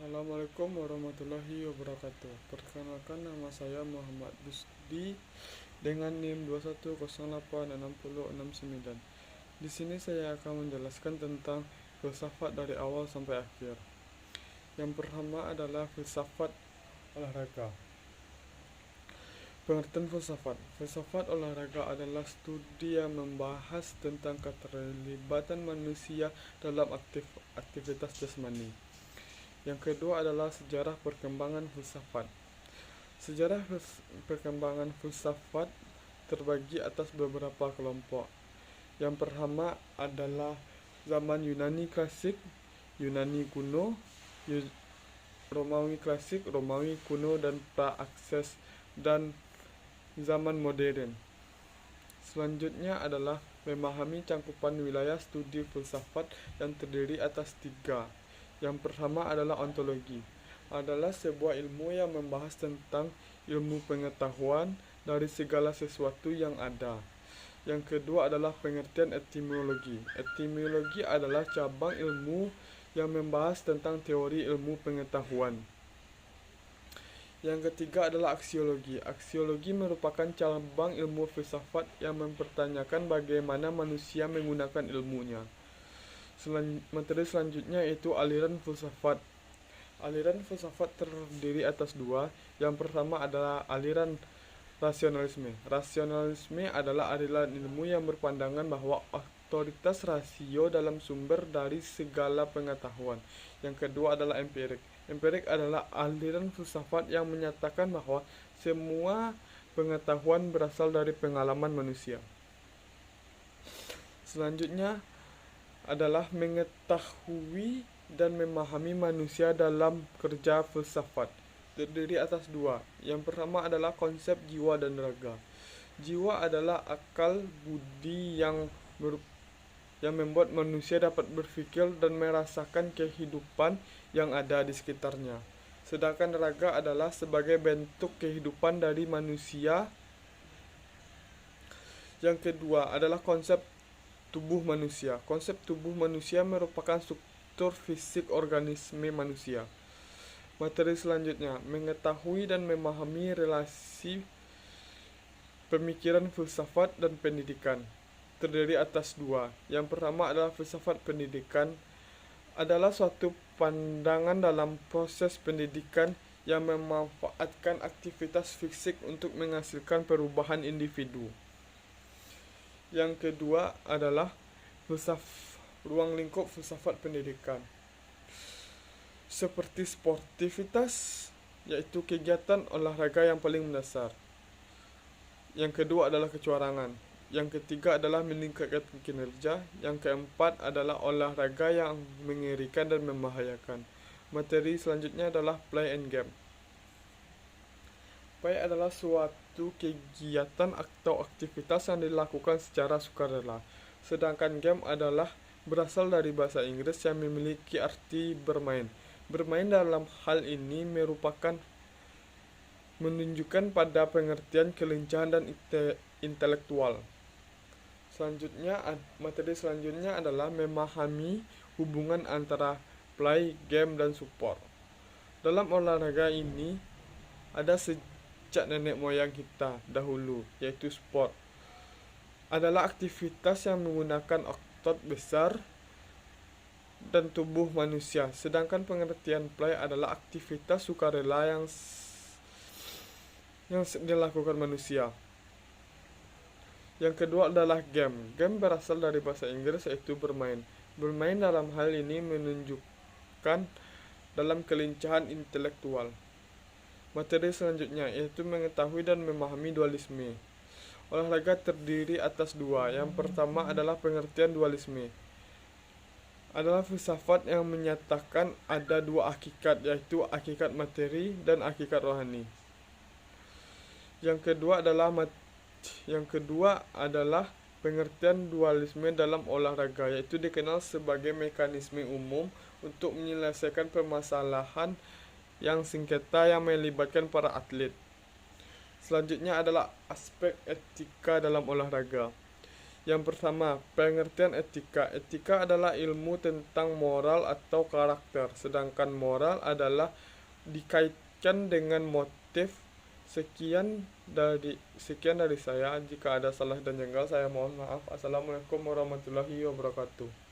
Assalamualaikum warahmatullahi wabarakatuh. Perkenalkan, nama saya Muhammad Busdi dengan NIM 2108669. Di sini saya akan menjelaskan tentang filsafat dari awal sampai akhir. Yang pertama adalah filsafat olahraga. Pengertian filsafat. Filsafat olahraga adalah studi yang membahas tentang keterlibatan manusia dalam aktivitas jasmani. Yang kedua adalah sejarah perkembangan filsafat. Sejarah perkembangan filsafat terbagi atas beberapa kelompok. Yang pertama adalah zaman Yunani klasik, Yunani kuno, Romawi klasik, Romawi kuno dan pra-akses, dan zaman modern. Selanjutnya adalah memahami cangkupan wilayah studi filsafat yang terdiri atas tiga. Yang pertama adalah ontologi, adalah sebuah ilmu yang membahas tentang ilmu pengetahuan dari segala sesuatu yang ada. Yang kedua adalah pengertian etimologi. Etimologi adalah cabang ilmu yang membahas tentang teori ilmu pengetahuan. Yang ketiga adalah aksiologi. Aksiologi merupakan cabang ilmu filsafat yang mempertanyakan bagaimana manusia menggunakan ilmunya. Materi selanjutnya yaitu aliran filsafat. Aliran filsafat terdiri atas dua. Yang pertama adalah aliran rasionalisme. Rasionalisme adalah aliran ilmu yang berpandangan bahwa otoritas rasio dalam sumber dari segala pengetahuan. Yang kedua adalah empirik. Empirik adalah aliran filsafat yang menyatakan bahwa semua pengetahuan berasal dari pengalaman manusia. Selanjutnya adalah mengetahui dan memahami manusia dalam kerja filsafat. Terdiri atas dua. Yang pertama adalah konsep jiwa dan raga. Jiwa adalah akal budi yang membuat manusia dapat berpikir dan merasakan kehidupan yang ada di sekitarnya. Sedangkan raga adalah sebagai bentuk kehidupan dari manusia. Yang kedua adalah konsep tubuh manusia. Konsep tubuh manusia merupakan struktur fisik organisme manusia. Materi selanjutnya, mengetahui dan memahami relasi pemikiran filsafat dan pendidikan. Terdiri atas dua. Yang pertama adalah filsafat pendidikan, adalah suatu pandangan dalam proses pendidikan yang memanfaatkan aktivitas fisik untuk menghasilkan perubahan individu. Yang kedua adalah ruang lingkup filsafat pendidikan, seperti sportivitas, yaitu kegiatan olahraga yang paling mendasar. Yang kedua adalah kecurangan. Yang ketiga adalah meningkatkan kinerja. Yang keempat adalah olahraga yang mengerikan dan membahayakan. Materi selanjutnya adalah play and game. Play adalah suatu kegiatan atau aktivitas yang dilakukan secara sukarela. Sedangkan game adalah berasal dari bahasa Inggris yang memiliki arti bermain. Bermain dalam hal ini merupakan menunjukkan pada pengertian kelincahan dan intelektual. Materi selanjutnya adalah memahami hubungan antara play, game, dan support. Dalam olahraga ini ada sejak nenek moyang kita dahulu, yaitu sport. Adalah aktivitas yang menggunakan otot besar dan tubuh manusia. Sedangkan pengertian play adalah aktivitas sukarela yang dilakukan manusia. Yang kedua adalah game. Game berasal dari bahasa Inggris yaitu bermain. Bermain dalam hal ini menunjukkan dalam kelincahan intelektual. Materi selanjutnya yaitu mengetahui dan memahami dualisme. Olahraga terdiri atas dua. Yang pertama adalah pengertian dualisme. Adalah filsafat yang menyatakan ada dua hakikat, yaitu hakikat materi dan hakikat rohani. Yang kedua adalah pengertian dualisme dalam olahraga, yaitu dikenal sebagai mekanisme umum untuk menyelesaikan permasalahan yang sengketa yang melibatkan para atlet. Selanjutnya adalah aspek etika dalam olahraga, Yang pertama, pengertian etika. Etika adalah ilmu tentang moral atau karakter, sedangkan moral adalah dikaitkan dengan motif. Sekian dari saya. Jika ada salah dan jengkel, saya mohon maaf. Assalamualaikum warahmatullahi wabarakatuh.